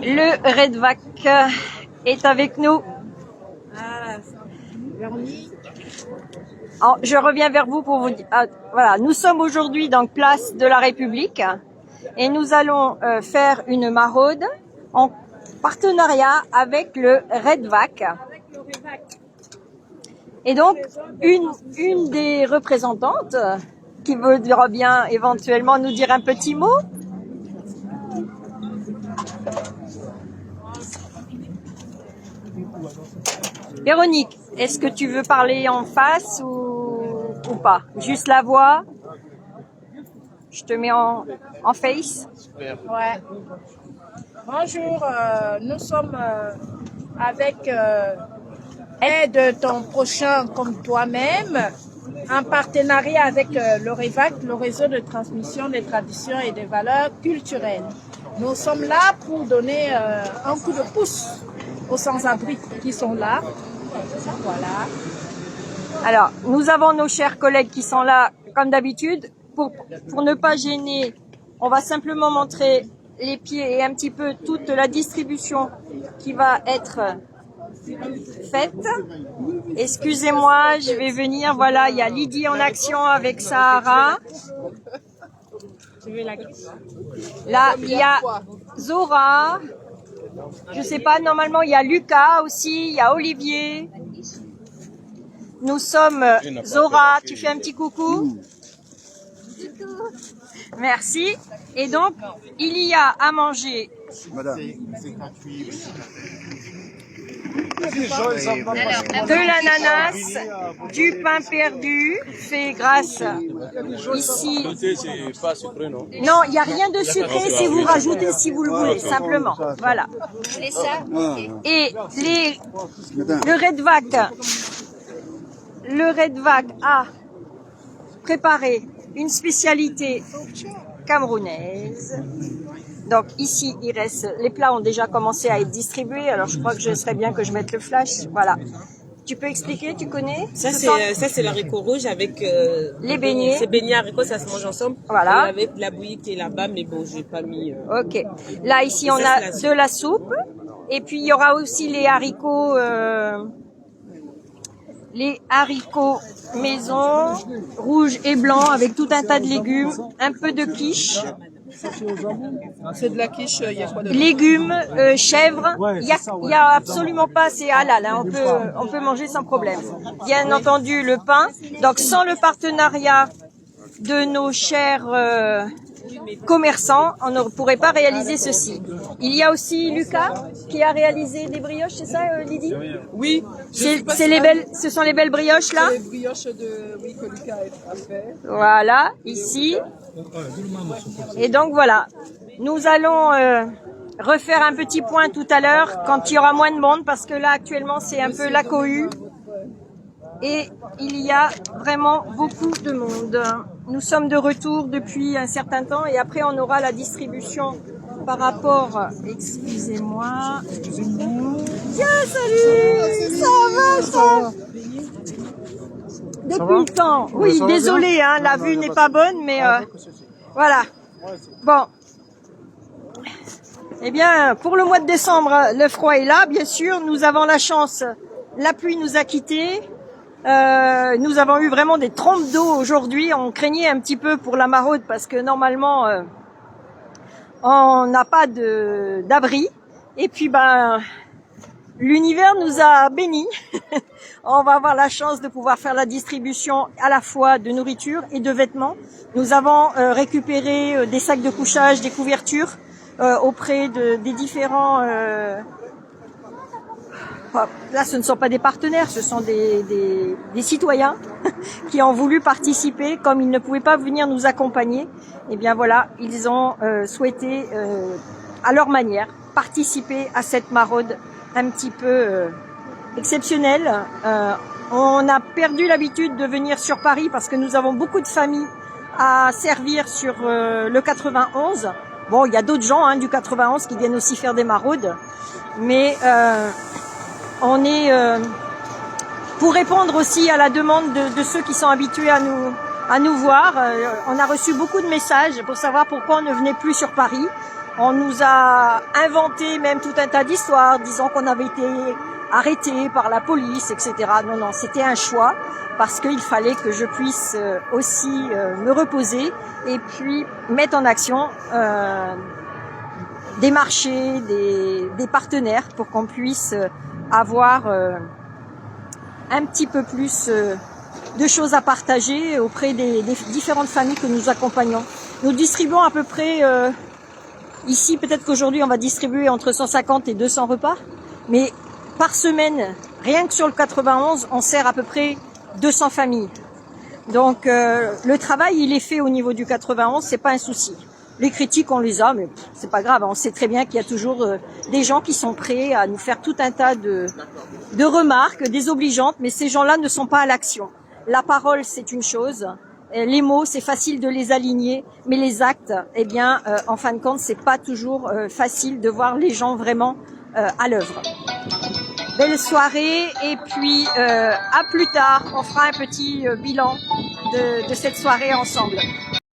Le Redvac est avec nous. Alors, je reviens vers vous pour vous dire. Voilà, nous sommes aujourd'hui donc place de la République et nous allons faire une maraude en partenariat avec le Redvac. Et donc une des représentantes qui voudra bien éventuellement nous dire un petit mot. Véronique, est-ce que tu veux parler en face ou pas? Juste la voix. Je te mets en face. Ouais. Bonjour, nous sommes avec Aide ton prochain comme toi-même, en partenariat avec le REVAC, le réseau de transmission des traditions et des valeurs culturelles. Nous sommes là pour donner un coup de pouce aux sans-abri qui sont là. Voilà. Alors, nous avons nos chers collègues qui sont là, comme d'habitude. Pour ne pas gêner, on va simplement montrer les pieds et un petit peu toute la distribution qui va être faite. Excusez-moi, je vais venir. Voilà, il y a Lydie en action avec Sahara. Là, il y a Zora. Je sais pas, normalement, il y a Lucas aussi, il y a Olivier. Nous sommes Zora, tu fais un petit coucou? Merci. Et donc, il y a à manger de l'ananas, du pain perdu, fait grâce ici. Non, il n'y a rien de sucré si vous rajoutez, si vous le voulez, simplement. Voilà. Et le Redvac a préparé une spécialité camerounaise. Donc ici, il reste, les plats ont déjà commencé à être distribués, alors je crois que je serais bien que je mette le flash. Voilà. Tu peux expliquer, tu connais? Ça c'est l'haricot rouge avec les beignets. Ces beignets haricots, ça se mange ensemble. Voilà. Et avec la bouillie qui est là-bas, mais bon, j'ai pas mis. Ok. Là ici, on a de la soupe, et puis il y aura aussi les haricots maison, rouges et blancs, avec tout un tas de légumes, un peu de quiche. C'est de la quiche, il y a quoi de Légumes, chèvres, il y a absolument pas, c'est halal, hein, on peut manger sans problème. Bien entendu le pain, donc sans le partenariat de nos chers commerçants, on ne pourrait pas réaliser ceci. Il y a aussi Lucas qui a réalisé des brioches, c'est ça Lydie? Oui. Ce sont les belles brioches là? Les brioches que Lucas a fait. Voilà, ici. Et donc voilà, nous allons refaire un petit point tout à l'heure quand il y aura moins de monde parce que là actuellement c'est un peu la cohue et il y a vraiment beaucoup de monde. Nous sommes de retour depuis un certain temps et après on aura la distribution par rapport... Excusez-moi. Tiens, salut. Ça va. Depuis le temps. Oui, désolé, hein, la vue n'est pas bonne, mais voilà. Bon. Eh bien, pour le mois de décembre, le froid est là, bien sûr. Nous avons la chance, la pluie nous a quittés. Nous avons eu vraiment des trompes d'eau aujourd'hui. On craignait un petit peu pour la maraude parce que normalement, on n'a pas d'abri. Et puis, l'univers nous a bénis. On va avoir la chance de pouvoir faire la distribution à la fois de nourriture et de vêtements. Nous avons récupéré des sacs de couchage, des couvertures auprès des différents... Là, ce ne sont pas des partenaires, ce sont des citoyens qui ont voulu participer. Comme ils ne pouvaient pas venir nous accompagner, eh bien voilà, ils ont souhaité, à leur manière, participer à cette maraude un petit peu exceptionnelle. On a perdu l'habitude de venir sur Paris parce que nous avons beaucoup de familles à servir sur le 91. Bon, il y a d'autres gens du 91 qui viennent aussi faire des maraudes, mais on est pour répondre aussi à la demande de ceux qui sont habitués à nous voir. On a reçu beaucoup de messages pour savoir pourquoi on ne venait plus sur Paris. On nous a inventé même tout un tas d'histoires, disant qu'on avait été arrêtés par la police, etc. Non, non, c'était un choix parce qu'il fallait que je puisse aussi me reposer et puis mettre en action des marchés, des partenaires pour qu'on puisse avoir un petit peu plus de choses à partager auprès des différentes familles que nous accompagnons. Nous distribuons à peu près, ici peut-être qu'aujourd'hui on va distribuer entre 150 et 200 repas, mais par semaine, rien que sur le 91, on sert à peu près 200 familles. Donc le travail il est fait au niveau du 91, c'est pas un souci. Les critiques on les a, mais c'est pas grave, on sait très bien qu'il y a toujours des gens qui sont prêts à nous faire tout un tas de remarques désobligeantes, mais ces gens-là ne sont pas à l'action. La parole, c'est une chose. Les mots, c'est facile de les aligner, mais les actes, eh bien, en fin de compte, c'est pas toujours facile de voir les gens vraiment à l'œuvre. Belle soirée et puis à plus tard, on fera un petit bilan de cette soirée ensemble.